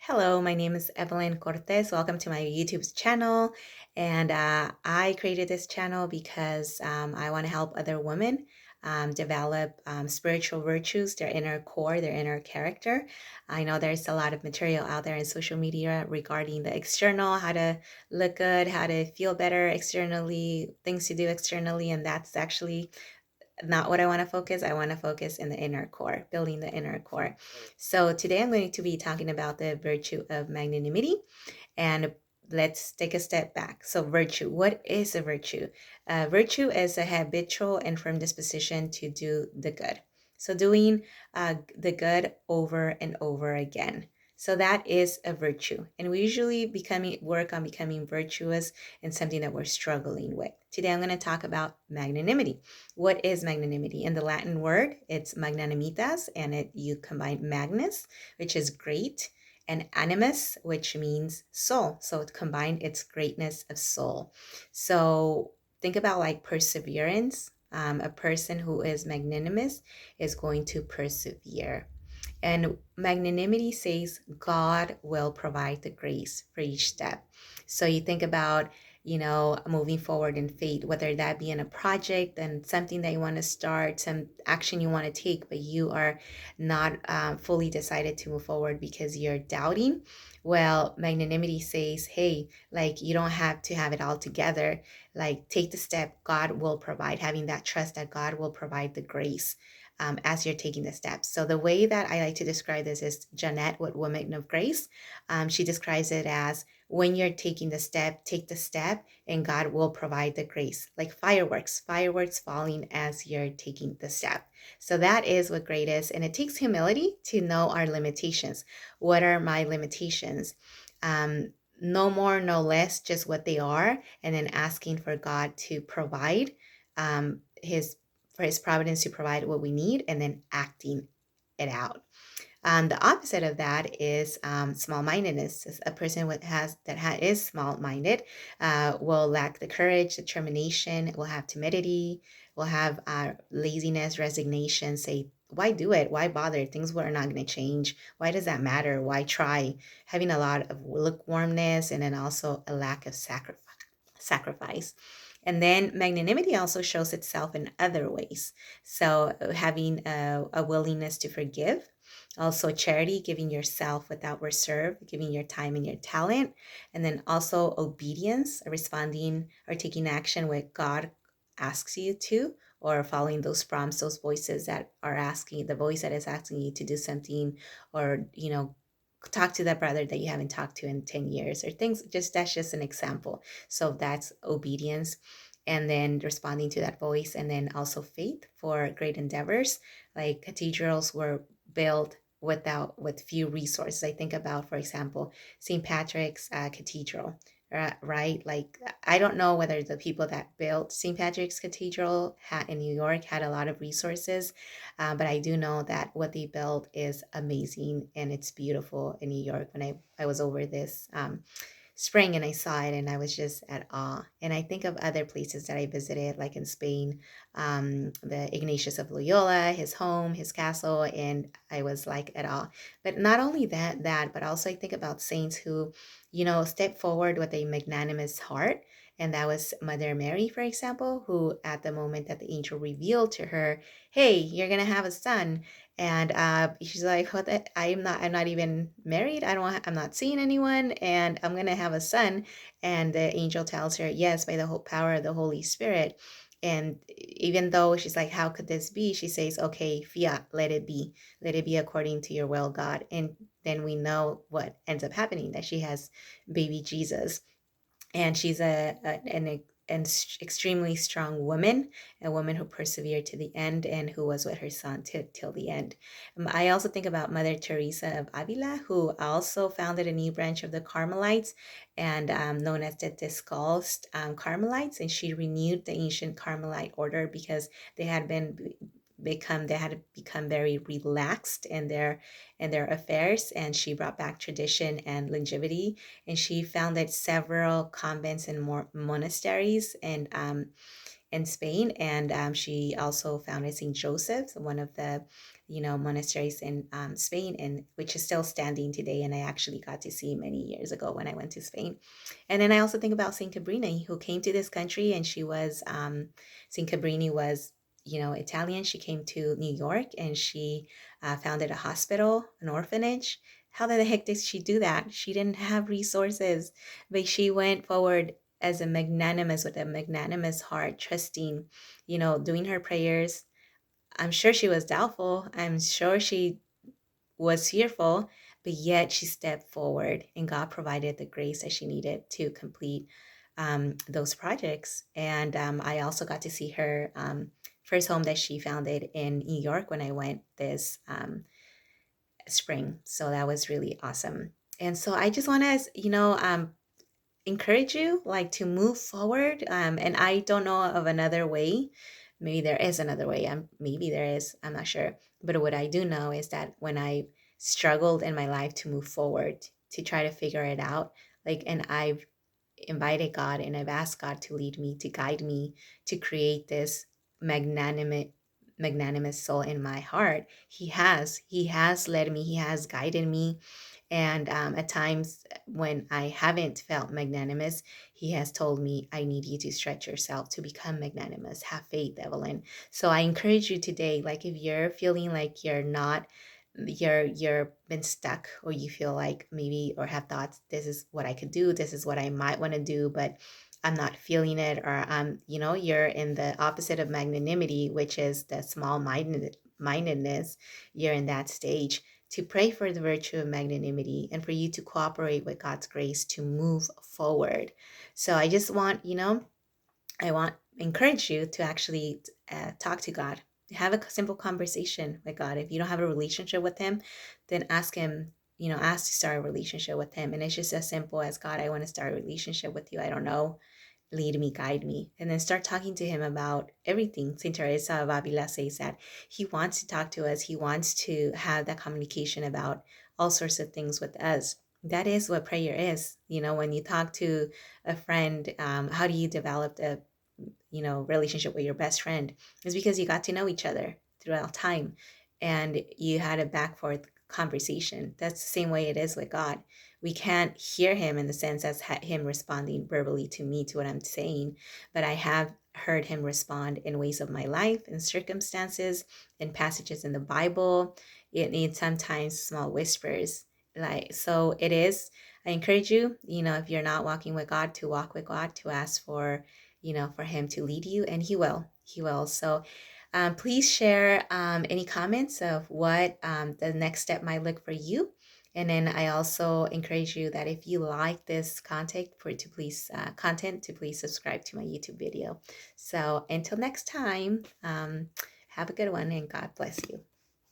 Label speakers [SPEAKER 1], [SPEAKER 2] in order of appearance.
[SPEAKER 1] Hello, my name is Evelyn Cortez. Welcome to my YouTube channel. And I created this channel because I want to help other women develop spiritual virtues, their inner core, their inner character. I know there's a lot of material out there in social media regarding the external, how to look good, how to feel better externally, things to do externally. And that's actually not what I want to focus. I want to focus in the inner core, building the inner core. So today I'm going to be talking about the virtue of magnanimity. And let's take a step back. So virtue, what is a virtue? Virtue is a habitual and firm disposition to do the good. So doing the good over and over again. So that is a virtue. And we usually work on becoming virtuous in something that we're struggling with. Today I'm going to talk about magnanimity. What is magnanimity? In the Latin word, it's magnanimitas, and you combine magnus, which is great, and animus, which means soul. So it combined its greatness of soul. So think about like perseverance. A person who is magnanimous is going to persevere. And magnanimity says God will provide the grace for each step. So you think about, moving forward in faith, whether that be in a project and something that you want to start, some action you want to take, but you are not fully decided to move forward because you're doubting. Well, magnanimity says, hey, like you don't have to have it all together. Like take the step, God will provide, having that trust that God will provide the grace as you're taking the steps. So the way that I like to describe this is Jeanette with Women of Grace. She describes it as when you're taking the step, take the step, and God will provide the grace, like fireworks falling as you're taking the step. So that is what great is. And it takes humility to know our limitations. What are my limitations? No more, no less, just what they are, and then asking for God to provide his for his providence to provide what we need, and then acting it out. The opposite of that is small-mindedness. A person is small-minded will lack the courage, determination, will have timidity, will have laziness, resignation, say, why do it? Why bother? Things are not going to change. Why does that matter? Why try? Having a lot of lukewarmness, and then also a lack of sacrifice. And then magnanimity also shows itself in other ways. So having a willingness to forgive, also charity, giving yourself without reserve, giving your time and your talent, and then also obedience, responding or taking action when God asks you to, or following those prompts, those voices that are asking, the voice that is asking you to do something, or talk to that brother that you haven't talked to in 10 years, or things. Just that's just an example. So that's obedience, and then responding to that voice. And then also faith for great endeavors. Like cathedrals were built with few resources. I think about, for example, St. Patrick's Cathedral, right? Like I don't know whether the people that built St. Patrick's Cathedral in New York had a lot of resources, but I do know that what they built is amazing, and it's beautiful in New York. When I was over this spring and I saw it, and I was just at awe. And I think of other places that I visited, like in Spain, the Ignatius of Loyola, his home, his castle, and I was like at awe. But not only that, but also I think about saints who, step forward with a magnanimous heart. And that was Mother Mary, for example, who at the moment that the angel revealed to her, hey, you're gonna have a son, and she's like, "What? I'm not even married. I'm not seeing anyone, and I'm gonna have a son." And the angel tells her, "Yes, by the whole power of the Holy Spirit." And even though she's like, "How could this be?" She says, "Okay, fiat, let it be according to your will, God." And then we know what ends up happening, that she has baby Jesus, and she's an extremely strong woman, a woman who persevered to the end, and who was with her son till the end. I also think about Mother Teresa of Avila, who also founded a new branch of the Carmelites, and known as the Discalced Carmelites, and she renewed the ancient Carmelite order because they had become very relaxed in their affairs, and she brought back tradition and longevity. And she founded several convents and more monasteries in Spain. And she also founded St. Joseph's, one of the monasteries in Spain, and which is still standing today. And I actually got to see many years ago when I went to Spain. And then I also think about Saint Cabrini, who came to this country, and she was Saint Cabrini was Italian. She came to New York, and she founded a hospital, an orphanage. How the heck did she do that? She didn't have resources, but she went forward as a magnanimous, with a magnanimous heart, trusting, doing her prayers. I'm sure she was doubtful. I'm sure she was fearful, but yet she stepped forward, and God provided the grace that she needed to complete those projects. And I also got to see her first home that she founded in New York when I went this spring. So that was really awesome. And so I just want to, encourage you, like, to move forward. And I don't know of another way. Maybe there is another way. Maybe there is. I'm not sure. But what I do know is that when I struggled in my life to move forward, to try to figure it out, like, and I've invited God, and I've asked God to lead me, to guide me, to create this magnanimous soul in my heart. He has led me. He has guided me. And at times when I haven't felt magnanimous, he has told me, I need you to stretch yourself to become magnanimous. Have faith, Evelyn. So I encourage you today, like, if you're feeling like you're been stuck, or you feel like maybe, or have thoughts, this is what I could do, this is what I might want to do, but I'm not feeling it, or you're in the opposite of magnanimity, which is the mindedness. You're in that stage, to pray for the virtue of magnanimity, and for you to cooperate with God's grace to move forward. So I just want, I want encourage you to actually talk to God. Have a simple conversation with God. If you don't have a relationship with Him, then ask Him, ask to start a relationship with Him. And it's just as simple as, God, I want to start a relationship with you. I don't know. Lead me, guide me. And then start talking to Him about everything. Saint Teresa of Avila says that He wants to talk to us. He wants to have that communication about all sorts of things with us. That is what prayer is. When you talk to a friend, how do you develop the relationship with your best friend? Is because you got to know each other throughout time, and you had a back forth conversation. That's the same way it is with God. We can't hear Him in the sense as Him responding verbally to me, to what I'm saying, but I have heard Him respond in ways of my life, in circumstances, in passages in the Bible. It needs sometimes small whispers. Like, so it is. I encourage you, if you're not walking with God, to walk with God, to ask for for Him to lead you, and He will. He will. So please share any comments of what the next step might look for you. And then I also encourage you that if you like this content, to please subscribe to my YouTube video. So until next time, have a good one, and God bless you.